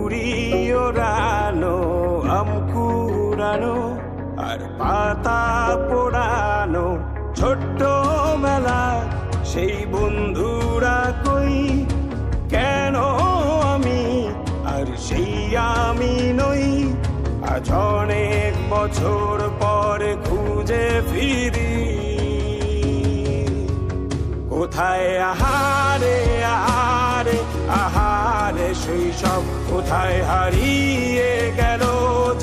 কুড়ি ওড়ানো, আম কুড়ানো আর পাতা পোড়ানো, ছোট্ট মেলা সেই বন্ধুরা কই, কেন আমি আর সেই আমি নই। আজ অনেক বছর পরে খুঁজে ফিরি, কোথায় আহারে আহারে আহারে শৈশব, কোথায় হারিয়ে গেল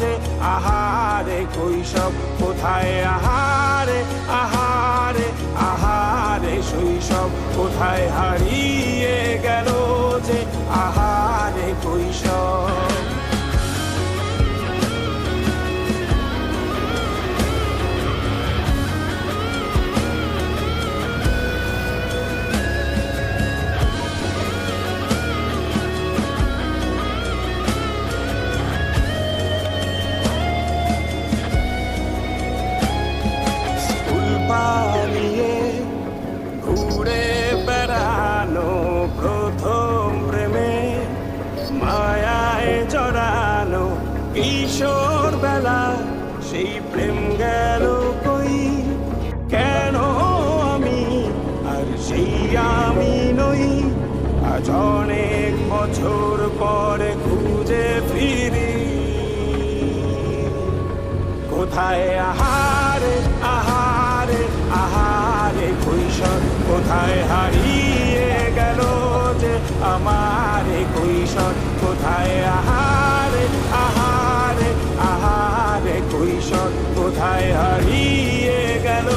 যে আহারে কৈশব, কোথায় আহারে আহারে আহারে শৈশব, কোথায় হারিয়ে গেল যে আহারে কৈশব। পালিয়ে ঘুরে বেড়ানো, প্রথম প্রেমে মায়ায় জড়ানো, কিশোর বেলা সেই প্রেম গেল কই, কেন আমি আর সেই আমি নই। আজ অনেক বছর পরে খুঁজে ফিরি, কোথায় আহারে আহারে আহারে কৈশোর, কোথায় হারিয়ে গেল যে আমার কৈশোর, কোথায় আহারে আহারে আহারে কৈশোর, কোথায় হারিয়ে গেল